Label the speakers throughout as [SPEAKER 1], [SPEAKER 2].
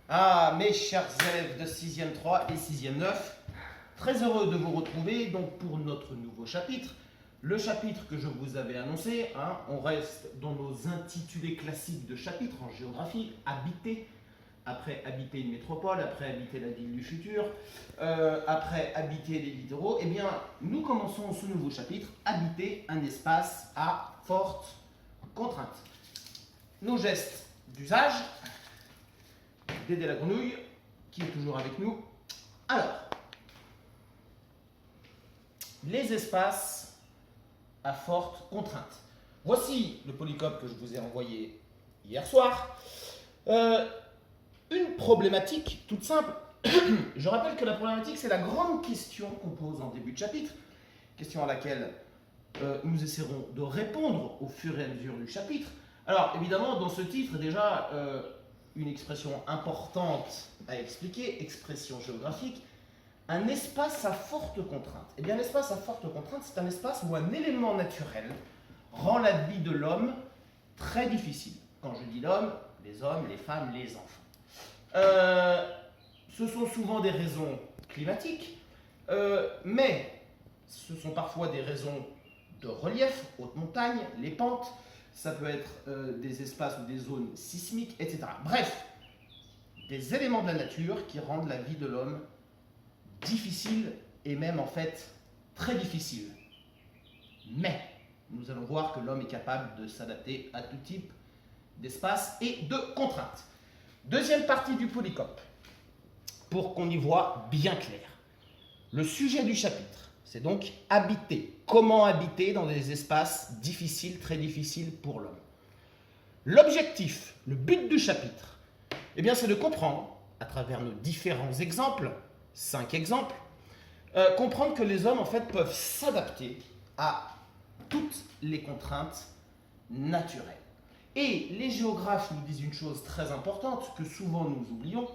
[SPEAKER 1] Ah, mes chers élèves de 6e 3 et 6e 9, très heureux de vous retrouver donc pour notre nouveau chapitre. Le chapitre que je vous avais annoncé, on reste dans nos intitulés classiques de chapitres en géographie, habiter, après habiter une métropole, après habiter la ville du futur, après habiter les littoraux. Eh bien, nous commençons ce nouveau chapitre, habiter un espace à forte contrainte. Nos gestes d'usage, Dédé la grenouille, qui est toujours avec nous. Alors, les espaces à forte contrainte. Voici le polycope que je vous ai envoyé hier soir. Une problématique toute simple. Je rappelle que la problématique, c'est la grande question qu'on pose en début de chapitre, question à laquelle nous essaierons de répondre au fur et à mesure du chapitre. Alors, évidemment, dans ce titre, déjà, une expression importante à expliquer, expression géographique, un espace à forte contrainte. Eh bien, l'espace à forte contrainte, c'est un espace où un élément naturel rend la vie de l'homme très difficile. Quand je dis l'homme, les femmes, les enfants. Ce sont souvent des raisons climatiques, mais ce sont parfois des raisons de relief, haute montagne, les pentes, ça peut être des espaces ou des zones sismiques, etc. Bref, des éléments de la nature qui rendent la vie de l'homme difficile et même en fait très difficile. Mais nous allons voir que l'homme est capable de s'adapter à tout type d'espace et de contraintes. Deuxième partie du polycope, pour qu'on y voit bien clair. Le sujet du chapitre, c'est donc habiter. Comment habiter dans des espaces difficiles, très difficiles pour l'homme. L'objectif, le but du chapitre, eh bien, c'est de comprendre, à travers nos différents exemples, 5 exemples, comprendre que les hommes, en fait, peuvent s'adapter à toutes les contraintes naturelles. Et les géographes nous disent une chose très importante, que souvent nous oublions.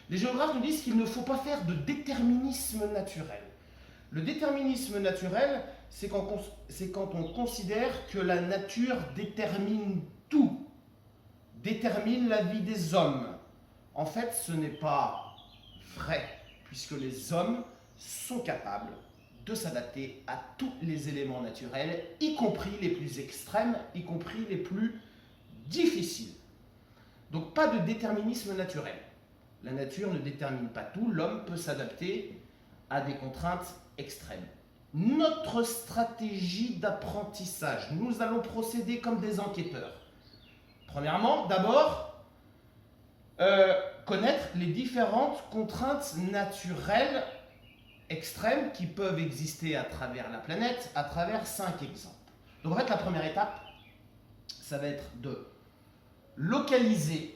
[SPEAKER 1] Les géographes nous disent qu'il ne faut pas faire de déterminisme naturel. Le déterminisme naturel, c'est quand on considère que la nature détermine tout, détermine la vie des hommes. En fait, ce n'est pas vrai, puisque les hommes sont capables de s'adapter à tous les éléments naturels, y compris les plus extrêmes, y compris les plus difficiles. Donc pas de déterminisme naturel. La nature ne détermine pas tout, l'homme peut s'adapter à des contraintes extrêmes. Notre stratégie d'apprentissage, nous allons procéder comme des enquêteurs. Premièrement, d'abord, connaître les différentes contraintes naturelles extrêmes qui peuvent exister à travers la planète, à travers 5 exemples. Donc en fait, la première étape, ça va être de localiser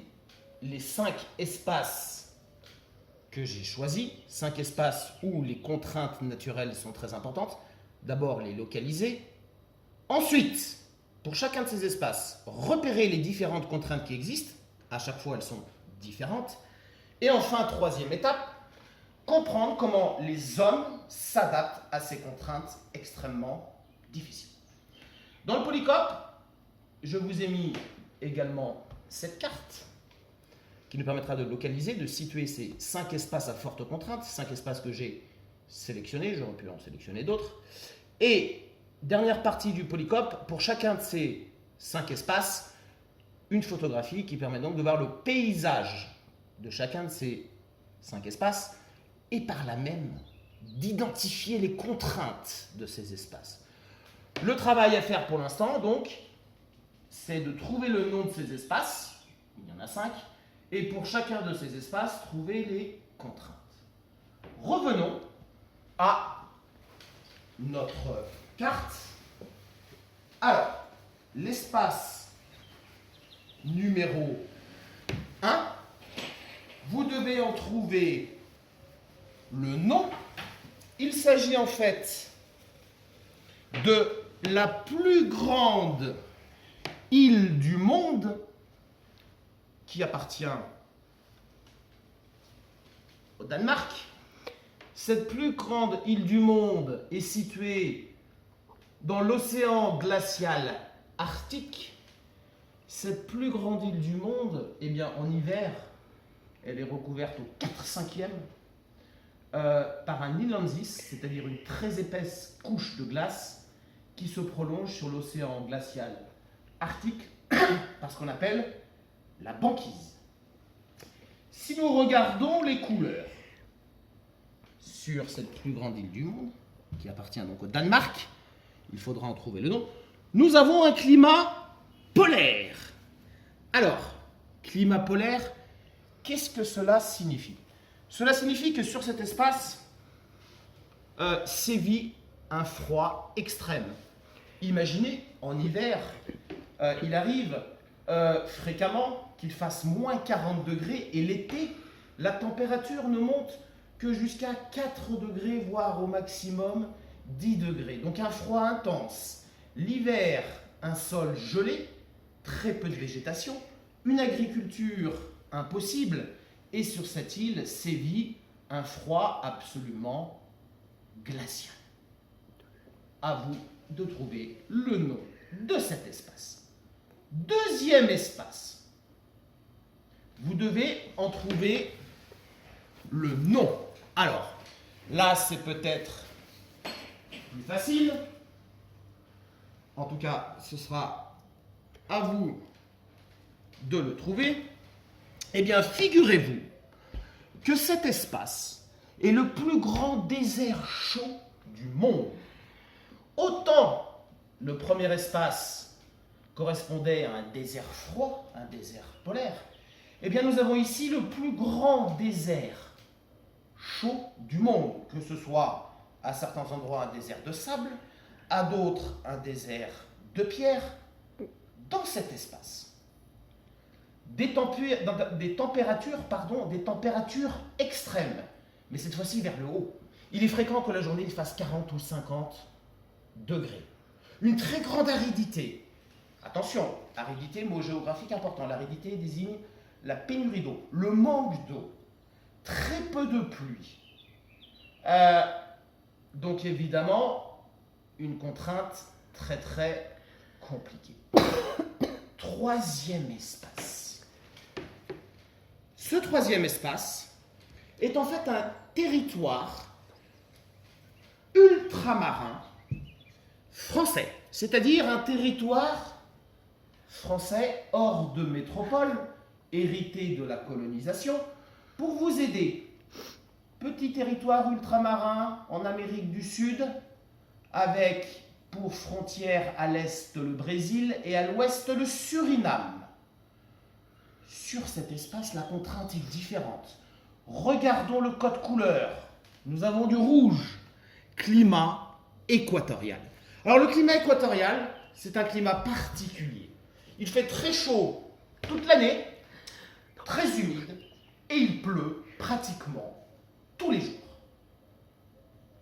[SPEAKER 1] les 5 espaces que j'ai choisis, 5 espaces où les contraintes naturelles sont très importantes. D'abord, les localiser. Ensuite, pour chacun de ces espaces, repérer les différentes contraintes qui existent. À chaque fois, elles sont différentes. Et enfin, troisième étape, comprendre comment les hommes s'adaptent à ces contraintes extrêmement difficiles. Dans le polycope, je vous ai mis également cette carte qui nous permettra de localiser, de situer ces 5 espaces à forte contrainte, 5 espaces que j'ai sélectionnés, j'aurais pu en sélectionner d'autres. Et dernière partie du polycope, pour chacun de ces 5 espaces, une photographie qui permet donc de voir le paysage de chacun de ces 5 espaces et par là même d'identifier les contraintes de ces espaces. Le travail à faire pour l'instant, donc, c'est de trouver le nom de ces espaces, il y en a 5, et pour chacun de ces espaces, trouver les contraintes. Revenons à notre carte. Alors, l'espace numéro 1, vous devez en trouver le nom. Il s'agit en fait de la plus grande île du monde qui appartient au Danemark. Cette plus grande île du monde est située dans l'océan glacial arctique. Cette plus grande île du monde, eh bien, en hiver, elle est recouverte au 4/5 par un inlandsis, c'est-à-dire une très épaisse couche de glace qui se prolonge sur l'océan glacial arctique par ce qu'on appelle la banquise. Si nous regardons les couleurs sur cette plus grande île du monde, qui appartient donc au Danemark, il faudra en trouver le nom, nous avons un climat polaire. Alors, climat polaire, qu'est-ce que cela signifie? Cela signifie que sur cet espace sévit un froid extrême. Imaginez, en hiver, il arrive fréquemment qu'il fasse moins 40 degrés et l'été, la température ne monte que jusqu'à 4 degrés, voire au maximum 10 degrés. Donc un froid intense. L'hiver, un sol gelé, très peu de végétation, une agriculture impossible, et sur cette île sévit un froid absolument glacial. À vous de trouver le nom de cet espace. Deuxième espace. Vous devez en trouver le nom. Alors, là, c'est peut-être plus facile. En tout cas, ce sera à vous de le trouver. Eh bien, figurez-vous que cet espace est le plus grand désert chaud du monde. Autant le premier espace correspondait à un désert froid, un désert polaire, eh bien nous avons ici le plus grand désert chaud du monde, que ce soit à certains endroits un désert de sable, à d'autres un désert de pierre. Dans cet espace, des températures extrêmes, mais cette fois-ci vers le haut. Il est fréquent que la journée il fasse 40 ou 50 degrés. Une très grande aridité. Attention, aridité, mot géographique important. L'aridité désigne la pénurie d'eau, le manque d'eau, très peu de pluie. Donc évidemment, une contrainte très très compliquée. Troisième espace. Ce troisième espace est en fait un territoire ultramarin français, c'est-à-dire un territoire français hors de métropole, hérité de la colonisation. Pour vous aider, petit territoire ultramarin en Amérique du Sud, avec pour frontière à l'est le Brésil et à l'ouest le Suriname. Sur cet espace, la contrainte est différente. Regardons le code couleur. Nous avons du rouge, climat équatorial. Alors le climat équatorial, c'est un climat particulier. Il fait très chaud toute l'année, très humide, et il pleut pratiquement tous les jours.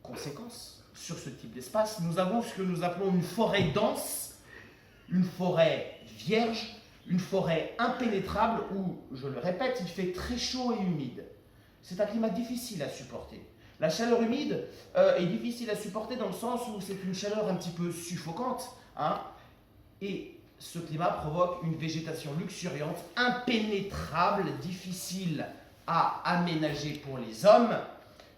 [SPEAKER 1] Conséquence, sur ce type d'espace, nous avons ce que nous appelons une forêt dense, une forêt vierge, une forêt impénétrable où, je le répète, il fait très chaud et humide. C'est un climat difficile à supporter. La chaleur humide est difficile à supporter dans le sens où c'est une chaleur un petit peu suffocante, et ce climat provoque une végétation luxuriante, impénétrable, difficile à aménager pour les hommes.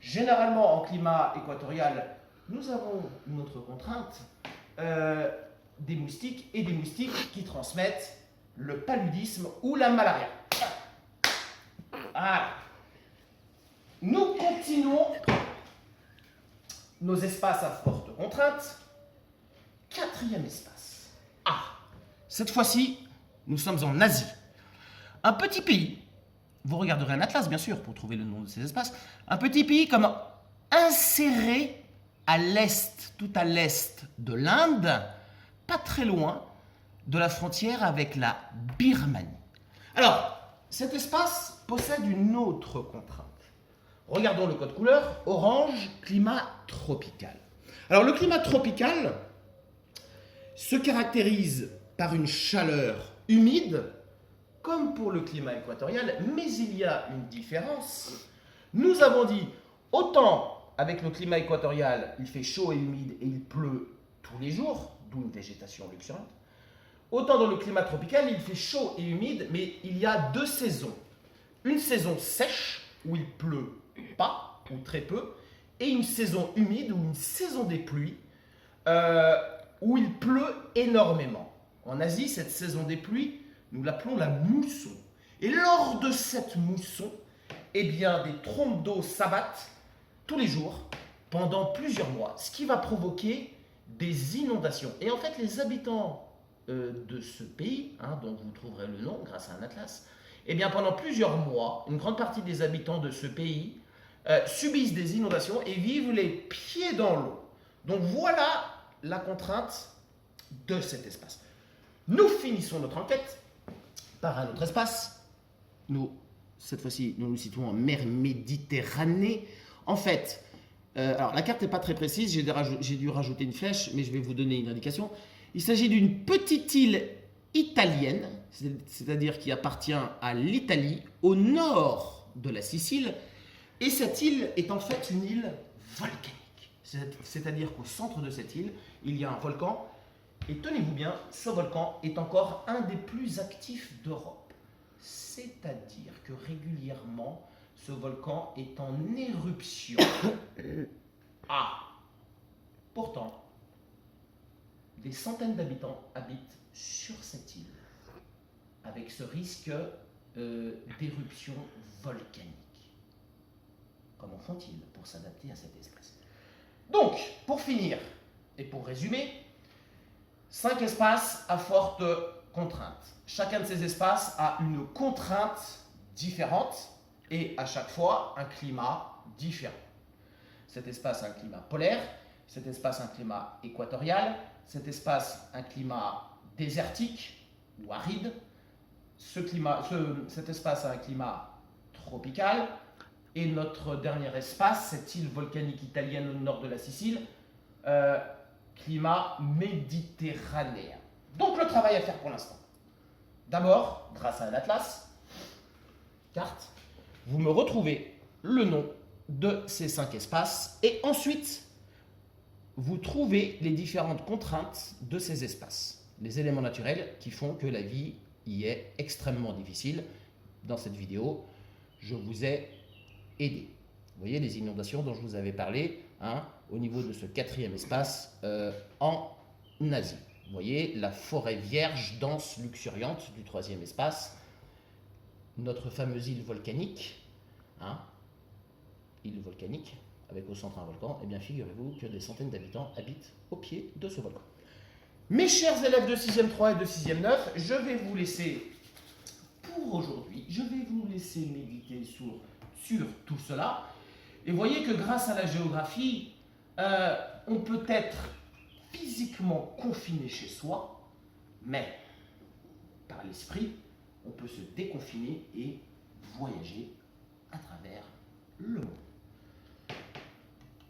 [SPEAKER 1] Généralement, en climat équatorial, nous avons une autre contrainte, des moustiques, et des moustiques qui transmettent le paludisme ou la malaria. Voilà. Nous continuons nos espaces à forte contrainte. Quatrième espace. Cette fois-ci, nous sommes en Asie. Un petit pays, vous regarderez un atlas bien sûr pour trouver le nom de ces espaces, un petit pays comme inséré à l'est, tout à l'est de l'Inde, pas très loin de la frontière avec la Birmanie. Alors, cet espace possède une autre contrainte. Regardons le code couleur, orange, climat tropical. Alors le climat tropical se caractérise par une chaleur humide, comme pour le climat équatorial, mais il y a une différence. Nous avons dit, autant avec le climat équatorial, il fait chaud et humide et il pleut tous les jours, d'où une végétation luxuriante, autant dans le climat tropical, il fait chaud et humide, mais il y a deux saisons. une saison sèche où il pleut pas ou très peu, et une saison humide ou une saison des pluies où il pleut énormément. En Asie, cette saison des pluies, nous l'appelons la mousson. Et lors de cette mousson, eh bien, des trompes d'eau s'abattent tous les jours pendant plusieurs mois, ce qui va provoquer des inondations. Et en fait, les habitants de ce pays, dont vous trouverez le nom grâce à un atlas, eh bien, pendant plusieurs mois, une grande partie des habitants de ce pays subissent des inondations et vivent les pieds dans l'eau. Donc voilà la contrainte de cet espace. Nous finissons notre enquête par un autre espace. Cette fois-ci, nous nous situons en mer Méditerranée. En fait, alors la carte n'est pas très précise, j'ai dû rajouter une flèche, mais je vais vous donner une indication. Il s'agit d'une petite île italienne, c'est-à-dire qui appartient à l'Italie, au nord de la Sicile. Et cette île est en fait une île volcanique. C'est-à-dire qu'au centre de cette île, il y a un volcan. Et tenez-vous bien, ce volcan est encore un des plus actifs d'Europe. C'est-à-dire que régulièrement, ce volcan est en éruption. Pourtant, des centaines d'habitants habitent sur cette île, avec ce risque d'éruption volcanique. Comment font-ils pour s'adapter à cette espèce? Donc, pour finir et pour résumer, 5 espaces à forte contrainte. Chacun de ces espaces a une contrainte différente et à chaque fois un climat différent. Cet espace a un climat polaire, cet espace a un climat équatorial, cet espace a un climat désertique ou aride, cet espace a un climat tropical, et notre dernier espace, cette île volcanique italienne au nord de la Sicile, climat méditerranéen. Donc le travail à faire pour l'instant. D'abord, grâce à un atlas, carte, vous me retrouvez le nom de ces 5 espaces et ensuite, vous trouvez les différentes contraintes de ces espaces. Les éléments naturels qui font que la vie y est extrêmement difficile. Dans cette vidéo, je vous ai aidé. Vous voyez les inondations dont je vous avais parlé au niveau de ce 4e espace en Asie. Vous voyez la forêt vierge, dense, luxuriante du 3e espace. Notre fameuse île volcanique, île volcanique, avec au centre un volcan, et bien figurez-vous que des centaines d'habitants habitent au pied de ce volcan. Mes chers élèves de 6e 3 et de 6e 9, je vais vous laisser, pour aujourd'hui, je vais vous laisser méditer sur tout cela. Et voyez que grâce à la géographie, on peut être physiquement confiné chez soi, mais par l'esprit, on peut se déconfiner et voyager à travers le monde.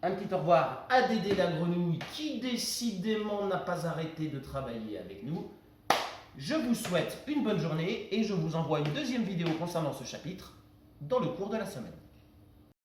[SPEAKER 1] Un petit au revoir à Dédé la grenouille qui décidément n'a pas arrêté de travailler avec nous. Je vous souhaite une bonne journée et je vous envoie une deuxième vidéo concernant ce chapitre dans le cours de la semaine.